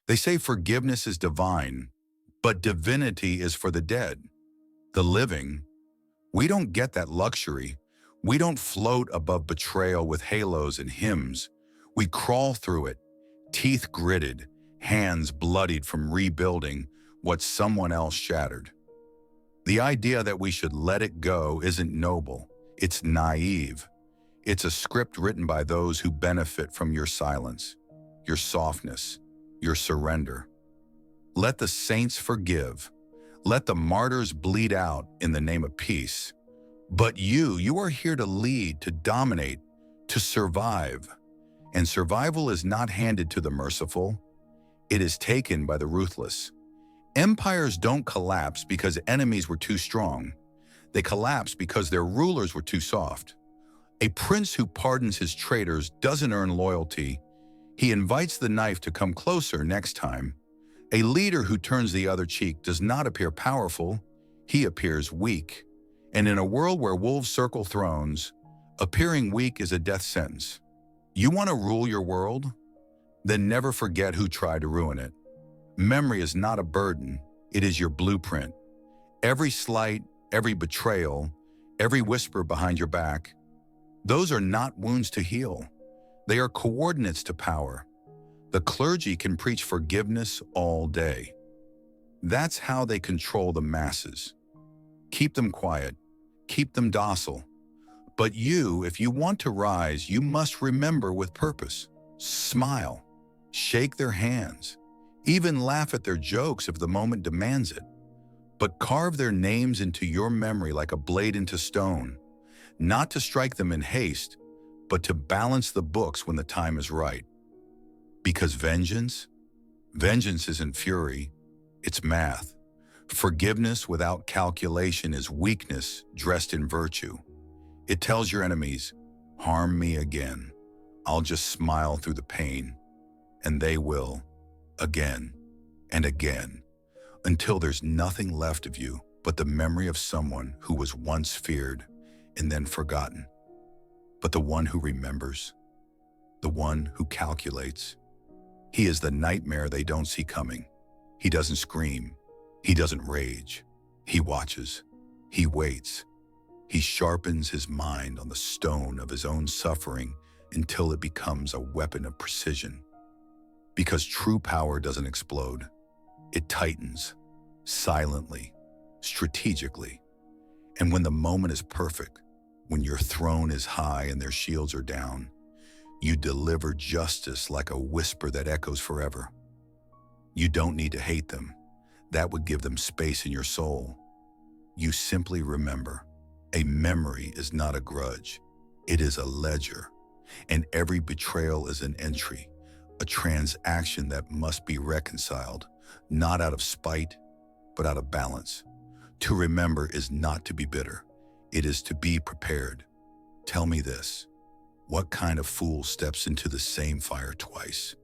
They say forgiveness is divine, but divinity is for the dead. The living, we don't get that luxury. We don't float above betrayal with halos and hymns. We crawl through it, teeth gritted, hands bloodied from rebuilding what someone else shattered. The idea that we should let it go isn't noble, it's naive. It's a script written by those who benefit from your silence, your softness, your surrender. Let the saints forgive. Let the martyrs bleed out in the name of peace. But you are here to lead, to dominate, to survive. And survival is not handed to the merciful. It is taken by the ruthless. Empires don't collapse because enemies were too strong. They collapse because their rulers were too soft. A prince who pardons his traitors doesn't earn loyalty. He invites the knife to come closer next time. A leader who turns the other cheek does not appear powerful. He appears weak. And in a world where wolves circle thrones, appearing weak is a death sentence. You want to rule your world? Then never forget who tried to ruin it. Memory is not a burden, it is your blueprint. Every slight, every betrayal, every whisper behind your back, those are not wounds to heal. They are coordinates to power. The clergy can preach forgiveness all day. That's how they control the masses. Keep them quiet, keep them docile. But you, if you want to rise, you must remember with purpose. Smile, shake their hands, even laugh at their jokes if the moment demands it. But carve their names into your memory like a blade into stone, not to strike them in haste, but to balance the books when the time is right. Because vengeance isn't fury, it's math. Forgiveness without calculation is weakness dressed in virtue. It tells your enemies, harm me again. I'll just smile through the pain. And they will, again and again, until there's nothing left of you but the memory of someone who was once feared and then forgotten. But the one who remembers, the one who calculates, he is the nightmare they don't see coming. He doesn't scream. He doesn't rage. He watches. He waits. He sharpens his mind on the stone of his own suffering until it becomes a weapon of precision. Because true power doesn't explode. It tightens, silently, strategically. And when the moment is perfect, when your throne is high and their shields are down, you deliver justice like a whisper that echoes forever. You don't need to hate them. That would give them space in your soul. You simply remember. A memory is not a grudge. It is a ledger. And every betrayal is an entry, a transaction that must be reconciled, not out of spite, but out of balance. To remember is not to be bitter. It is to be prepared. Tell me this. What kind of fool steps into the same fire twice,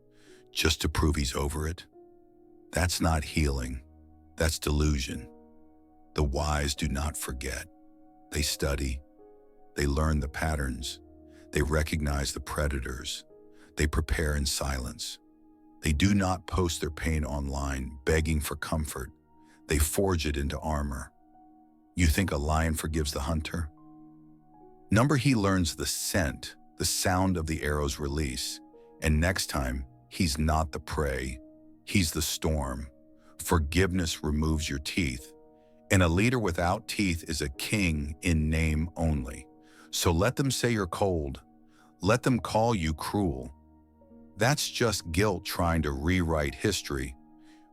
just to prove he's over it? That's not healing. That's delusion. The wise do not forget. They study. They learn the patterns. They recognize the predators. They prepare in silence. They do not post their pain online, begging for comfort. They forge it into armor. You think a lion forgives the hunter? Number he learns the scent, the sound of the arrow's release, and next time, he's not the prey, he's the storm. Forgiveness removes your teeth, and a leader without teeth is a king in name only. So let them say you're cold. Let them call you cruel. That's just guilt trying to rewrite history.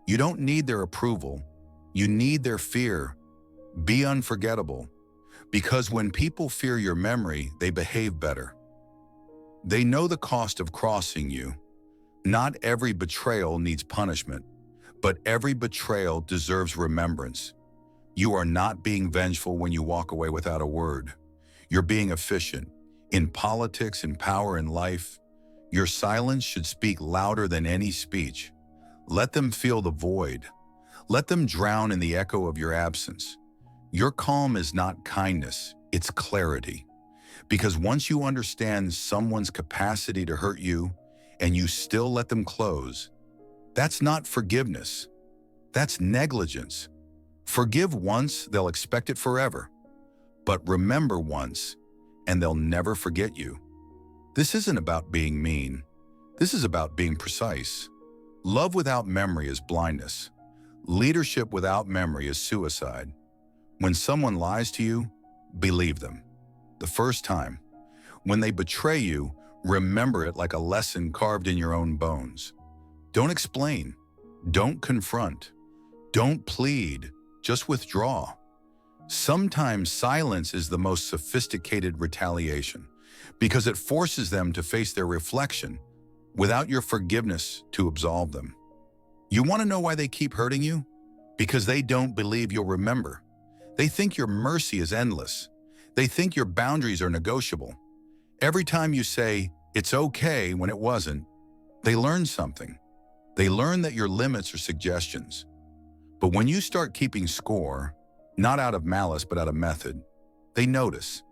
You don't need their approval. You need their fear. Be unforgettable. Because when people fear your memory, they behave better. They know the cost of crossing you. Not every betrayal needs punishment, but every betrayal deserves remembrance. You are not being vengeful when you walk away without a word. You're being efficient. In politics, in power, in life, your silence should speak louder than any speech. Let them feel the void. Let them drown in the echo of your absence. Your calm is not kindness, it's clarity. Because once you understand someone's capacity to hurt you, and you still let them close, That's not forgiveness. That's negligence. Forgive once, they'll expect it forever. But remember once, and they'll never forget you. This isn't about being mean. This is about being precise. Love without memory is blindness. Leadership without memory is suicide. When someone lies to you, believe them. The first time. When they betray you, remember it like a lesson carved in your own bones. Don't explain. Don't confront. Don't plead. Just withdraw. Sometimes silence is the most sophisticated retaliation because it forces them to face their reflection without your forgiveness to absolve them. You want to know why they keep hurting you? Because they don't believe you'll remember. They think your mercy is endless. They think your boundaries are negotiable. Every time you say, "It's okay," when it wasn't, they learn something. They learn that your limits are suggestions. But when you start keeping score, not out of malice but out of method, they notice.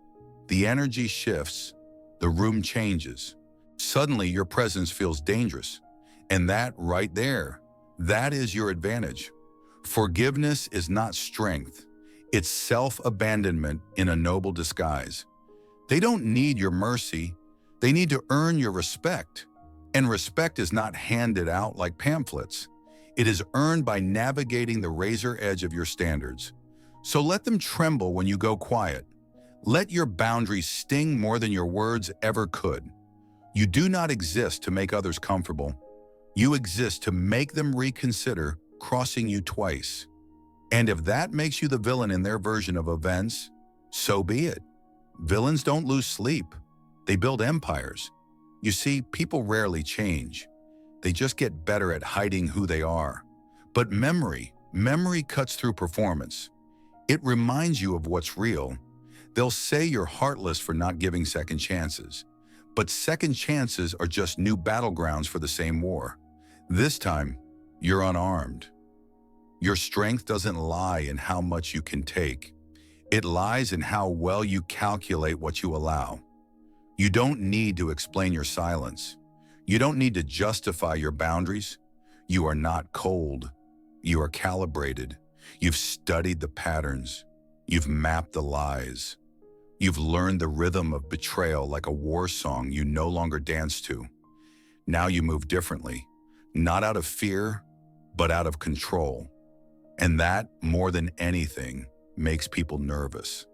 The energy shifts, the room changes. Suddenly your presence feels dangerous. And that right there, that is your advantage. Forgiveness is not strength. It's self-abandonment in a noble disguise. They don't need your mercy. They need to earn your respect. And respect is not handed out like pamphlets. It is earned by navigating the razor edge of your standards. So let them tremble when you go quiet. Let your boundaries sting more than your words ever could. You do not exist to make others comfortable. You exist to make them reconsider crossing you twice. And if that makes you the villain in their version of events, so be it. Villains don't lose sleep. They build empires. You see, people rarely change. They just get better at hiding who they are. But memory cuts through performance. It reminds you of what's real. They'll say you're heartless for not giving second chances. But second chances are just new battlegrounds for the same war. This time, you're unarmed. Your strength doesn't lie in how much you can take. It lies in how well you calculate what you allow. You don't need to explain your silence. You don't need to justify your boundaries. You are not cold. You are calibrated. You've studied the patterns. You've mapped the lies. You've learned the rhythm of betrayal like a war song you no longer dance to. Now you move differently, not out of fear, but out of control. And that, more than anything, makes people nervous.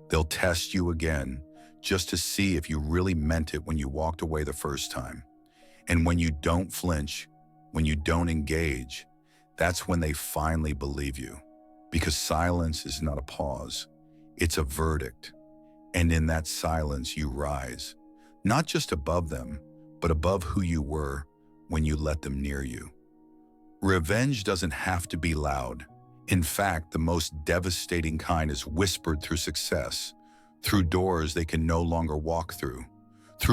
They'll test you again just to see if you really meant it when you walked away the first time. And when you don't flinch, when you don't engage, that's when they finally believe you. Because silence is not a pause, it's a verdict. And in that silence, you rise, not just above them, but above who you were when you let them near you. Revenge doesn't have to be loud. In fact, the most devastating kind is whispered through success, through doors they can no longer walk through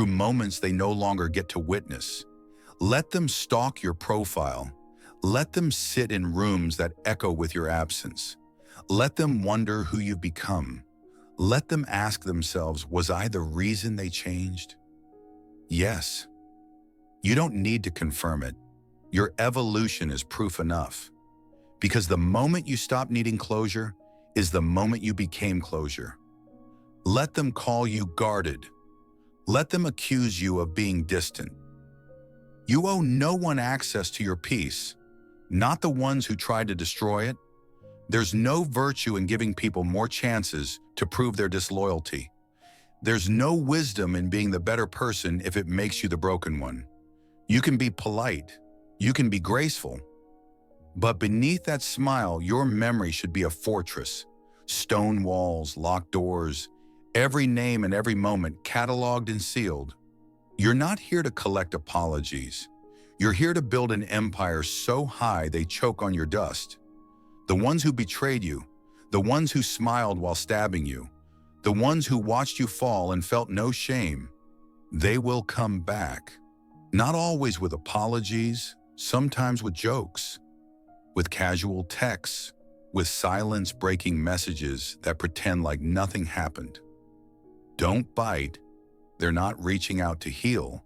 moments they no longer get to witness. Let them stalk your profile. Let them sit in rooms that echo with your absence. Let them wonder who you've become. Let them ask themselves, was I the reason they changed? Yes. You don't need to confirm it. Your evolution is proof enough. Because the moment you stop needing closure is the moment you became closure. Let them call you guarded. Let them accuse you of being distant. You owe no one access to your peace, not the ones who tried to destroy it. There's no virtue in giving people more chances to prove their disloyalty. There's no wisdom in being the better person if it makes you the broken one. You can be polite. You can be graceful. But beneath that smile, your memory should be a fortress. Stone walls, locked doors, every name and every moment cataloged and sealed. You're not here to collect apologies. You're here to build an empire so high they choke on your dust. The ones who betrayed you, the ones who smiled while stabbing you, the ones who watched you fall and felt no shame, they will come back. Not always with apologies, sometimes with jokes, with casual texts, with silence-breaking messages that pretend like nothing happened. Don't bite. They're not reaching out to heal.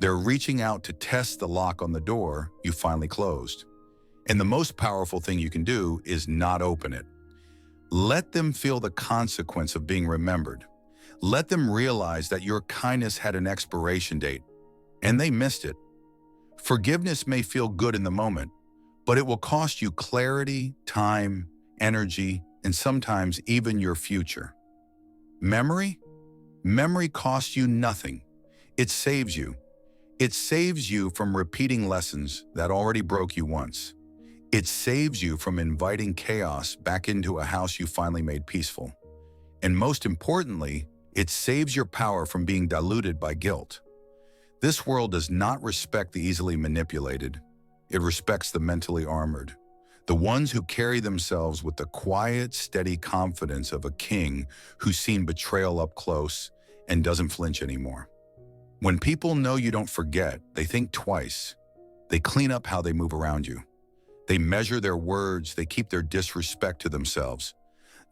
They're reaching out to test the lock on the door you finally closed. And the most powerful thing you can do is not open it. Let them feel the consequence of being remembered. Let them realize that your kindness had an expiration date, and they missed it. Forgiveness may feel good in the moment, but it will cost you clarity, time, energy, and sometimes even your future. Memory? Memory costs you nothing. It saves you. It saves you from repeating lessons that already broke you once. It saves you from inviting chaos back into a house you finally made peaceful. And most importantly, it saves your power from being diluted by guilt. This world does not respect the easily manipulated. It respects the mentally armored, the ones who carry themselves with the quiet, steady confidence of a king who's seen betrayal up close and doesn't flinch anymore. When people know you don't forget, they think twice. They clean up how they move around you. They measure their words, they keep their disrespect to themselves.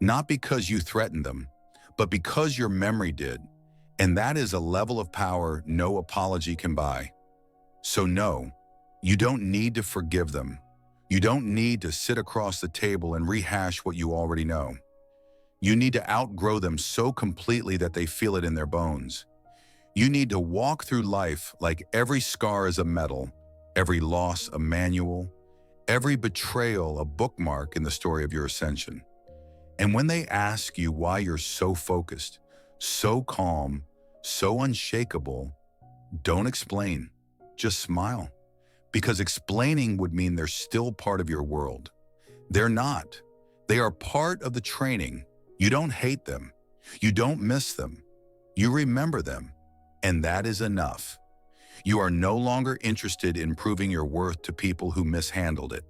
Not because you threatened them, but because your memory did. And that is a level of power no apology can buy. So no, you don't need to forgive them. You don't need to sit across the table and rehash what you already know. You need to outgrow them so completely that they feel it in their bones. You need to walk through life like every scar is a medal, every loss a manual, every betrayal a bookmark in the story of your ascension. And when they ask you why you're so focused, so calm, so unshakable, don't explain, just smile. Because explaining would mean they're still part of your world. They're not. They are part of the training. You don't hate them. You don't miss them. You remember them. And that is enough. You are no longer interested in proving your worth to people who mishandled it.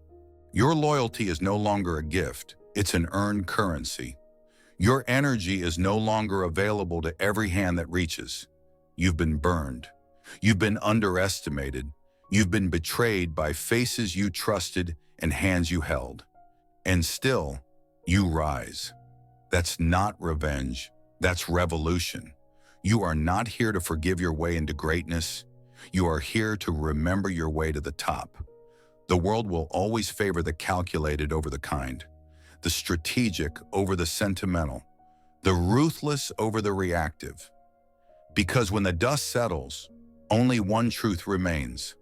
Your loyalty is no longer a gift. It's an earned currency. Your energy is no longer available to every hand that reaches. You've been burned. You've been underestimated. You've been betrayed by faces you trusted and hands you held. And still, you rise. That's not revenge. That's revolution. You are not here to forgive your way into greatness. You are here to remember your way to the top. The world will always favor the calculated over the kind, the strategic over the sentimental, the ruthless over the reactive. Because when the dust settles, only one truth remains.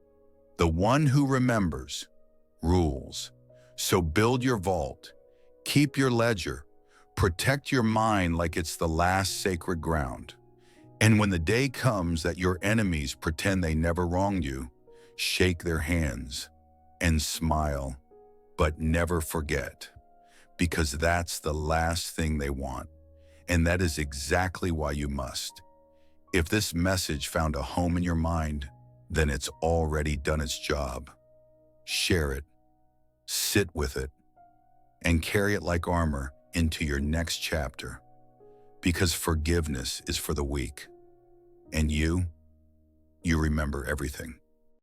The one who remembers rules. So build your vault, keep your ledger, protect your mind like it's the last sacred ground. And when the day comes that your enemies pretend they never wronged you, shake their hands and smile, but never forget, because that's the last thing they want. And that is exactly why you must. If this message found a home in your mind, then it's already done its job. Share it, sit with it, and carry it like armor into your next chapter. Because forgiveness is for the weak. And you remember everything.